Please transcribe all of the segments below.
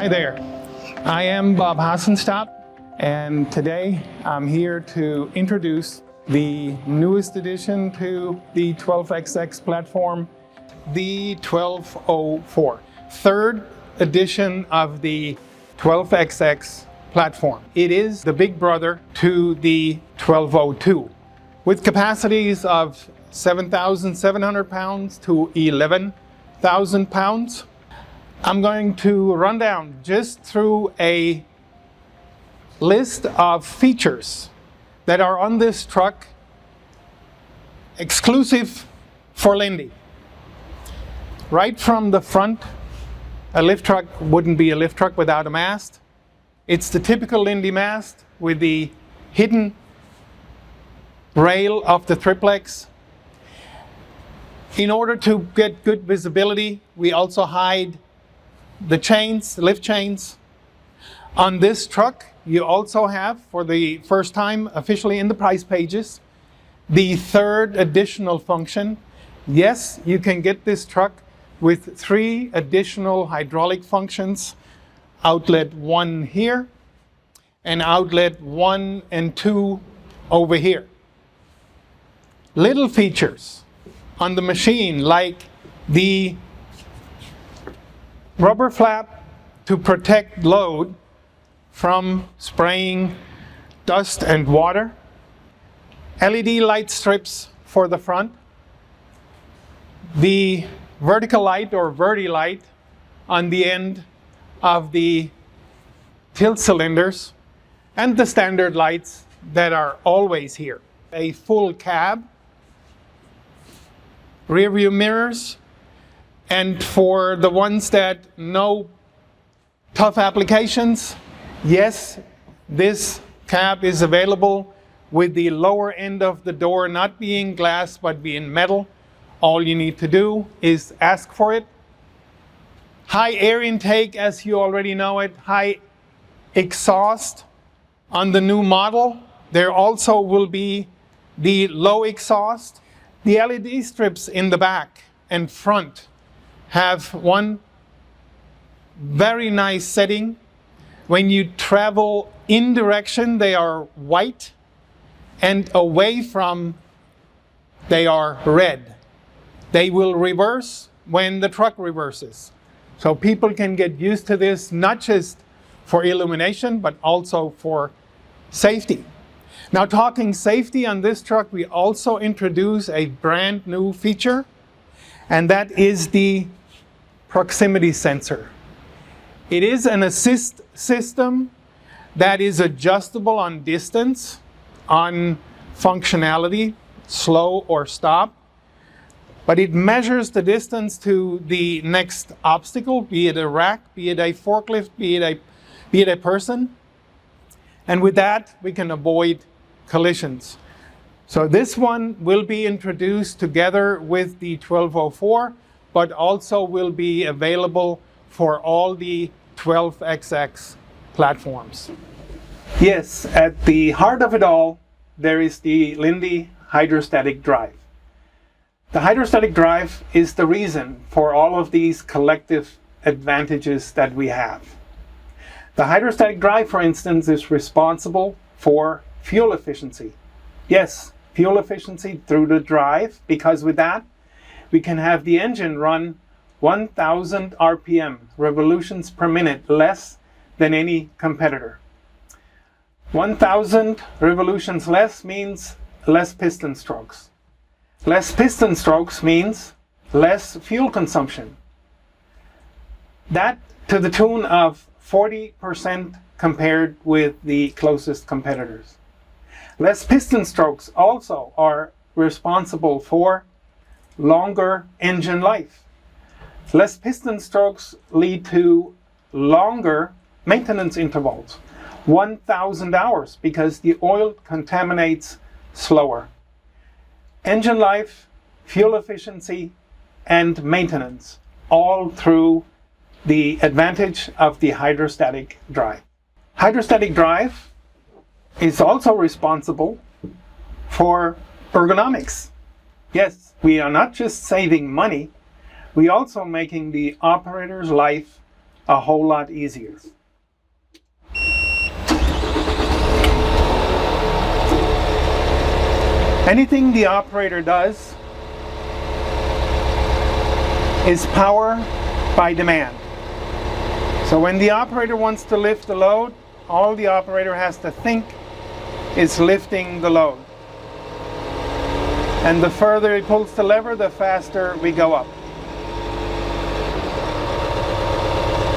Hi there, I am Bob Hasenstab, and today I'm here to introduce the newest addition to the 12XX platform, the 1204, third edition of the 12XX platform. It is the big brother to the 1202, with capacities of 7,700 pounds to 11,000 pounds. I'm going to run down just through a list of features that are on this truck exclusive for Linde. Right from the front, a lift truck wouldn't be a lift truck without a mast. It's the typical Linde mast with the hidden rail of the triplex. In order to get good visibility, we also hide the chains, the lift chains. On this truck, you also have, for the first time officially in the price pages, the third additional function. Yes, you can get this truck with 3 additional hydraulic functions. Outlet 1 here, and outlet 1 and 2 over here. Little features on the machine, like the rubber flap to protect load from spraying dust and water, LED light strips for the front, the vertical light or verti light on the end of the tilt cylinders, and the standard lights that are always here. A full cab, rear view mirrors, and for the ones that know tough applications, yes, this cab is available with the lower end of the door not being glass but being metal. All you need to do is ask for it. High air intake, as you already know it. High exhaust on the new model. There also will be the low exhaust. The LED strips in the back and front have one very nice setting. When you travel in direction, they are white, and away from, they are red. They will reverse when the truck reverses. So people can get used to this, not just for illumination, but also for safety. Now, talking safety on this truck, we also introduce a brand new feature, and that is the proximity sensor. It is an assist system that is adjustable on distance, on functionality, slow or stop, but it measures the distance to the next obstacle, be it a rack, be it a forklift, be it a person, and with that we can avoid collisions. So this one will be introduced together with the 1204, but also will be available for all the 12XX platforms. Yes, at the heart of it all, there is the Linde hydrostatic drive. The hydrostatic drive is the reason for all of these collective advantages that we have. The hydrostatic drive, for instance, is responsible for fuel efficiency. Yes, fuel efficiency through the drive, because with that, we can have the engine run 1,000 RPM, revolutions per minute, less than any competitor. 1,000 revolutions less means less piston strokes. Less piston strokes means less fuel consumption. That to the tune of 40% compared with the closest competitors. Less piston strokes also are responsible for longer engine life. Less piston strokes lead to longer maintenance intervals, 1,000 hours, because the oil contaminates slower. Engine life, fuel efficiency, and maintenance, all through the advantage of the hydrostatic drive. Hydrostatic drive is also responsible for ergonomics. Yes, we are not just saving money, we also making the operator's life a whole lot easier. Anything the operator does is power by demand. So when the operator wants to lift the load, all the operator has to think is lifting the load. And the further he pulls the lever, the faster we go up.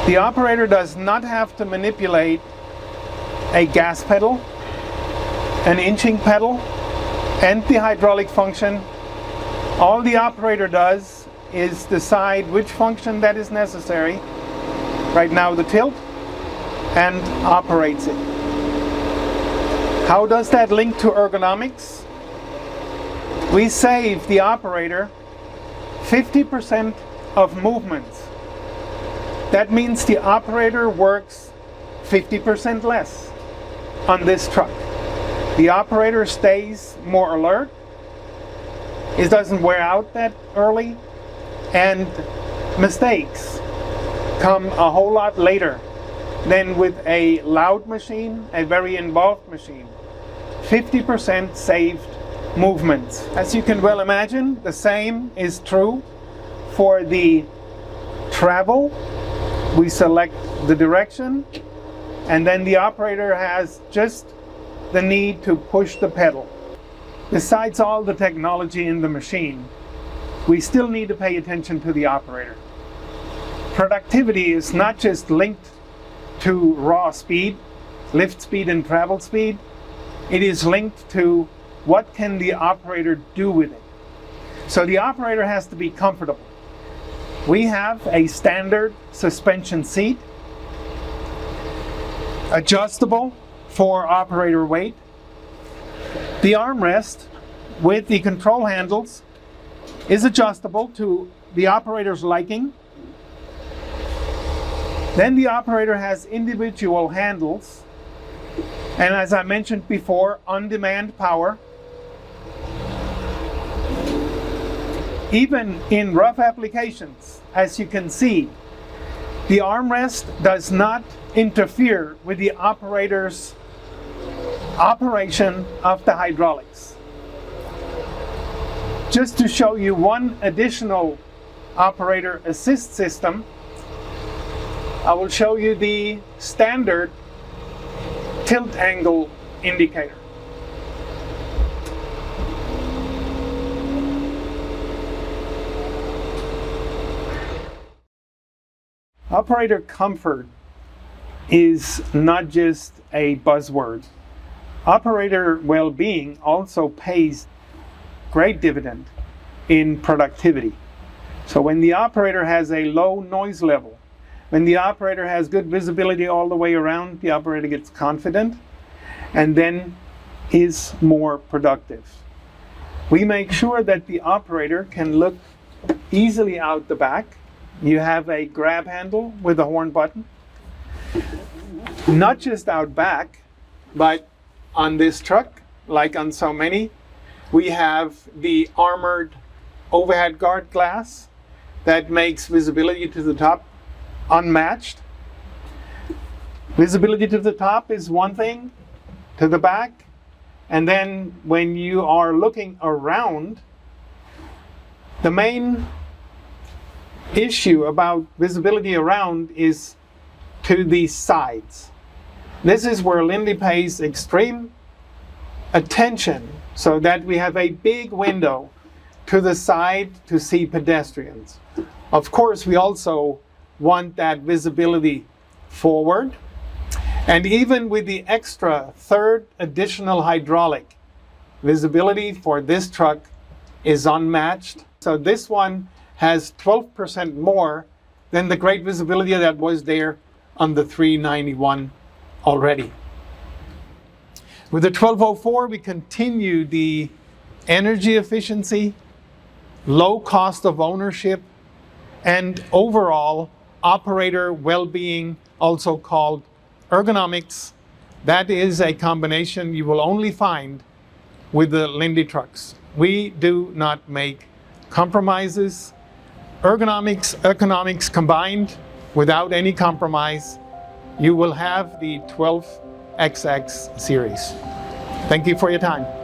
The operator does not have to manipulate a gas pedal, an inching pedal, and the hydraulic function. All the operator does is decide which function that is necessary, right now the tilt, and operates it. How does that link to ergonomics? We save the operator 50% of movements. That means the operator works 50% less on this truck. The operator stays more alert, it doesn't wear out that early, and mistakes come a whole lot later than with a loud machine, a very involved machine. 50% saved movements. As you can well imagine, the same is true for the travel. We select the direction, and then the operator has just the need to push the pedal. Besides all the technology in the machine, we still need to pay attention to the operator. Productivity is not just linked to raw speed, lift speed and travel speed. It is linked to what can the operator do with it. So the operator has to be comfortable. We have a standard suspension seat, adjustable for operator weight. The armrest with the control handles is adjustable to the operator's liking. Then the operator has individual handles, and as I mentioned before, on-demand power. Even in rough applications, as you can see, the armrest does not interfere with the operator's operation of the hydraulics. Just to show you one additional operator assist system, I will show you the standard tilt angle indicator. Operator comfort is not just a buzzword. Operator well-being also pays great dividend in productivity. So when the operator has a low noise level, when the operator has good visibility all the way around, the operator gets confident and then is more productive. We make sure that the operator can look easily out the back. You have a grab handle with a horn button. Not just out back, but on this truck, like on so many, we have the armored overhead guard glass that makes visibility to the top unmatched. Visibility to the top is one thing, to the back, and then when you are looking around, the main issue about visibility around is to the sides. This is where Linde pays extreme attention so that we have a big window to the side to see pedestrians. Of course, we also want that visibility forward. And even with the extra third additional hydraulic, visibility for this truck is unmatched. So this one has 12% more than the great visibility that was there on the 391 already. With the 1204, we continue the energy efficiency, low cost of ownership, and overall operator well-being, also called ergonomics. That is a combination you will only find with the Linde trucks. We do not make compromises. Ergonomics, economics combined without any compromise, you will have the 12XX series. Thank you for your time.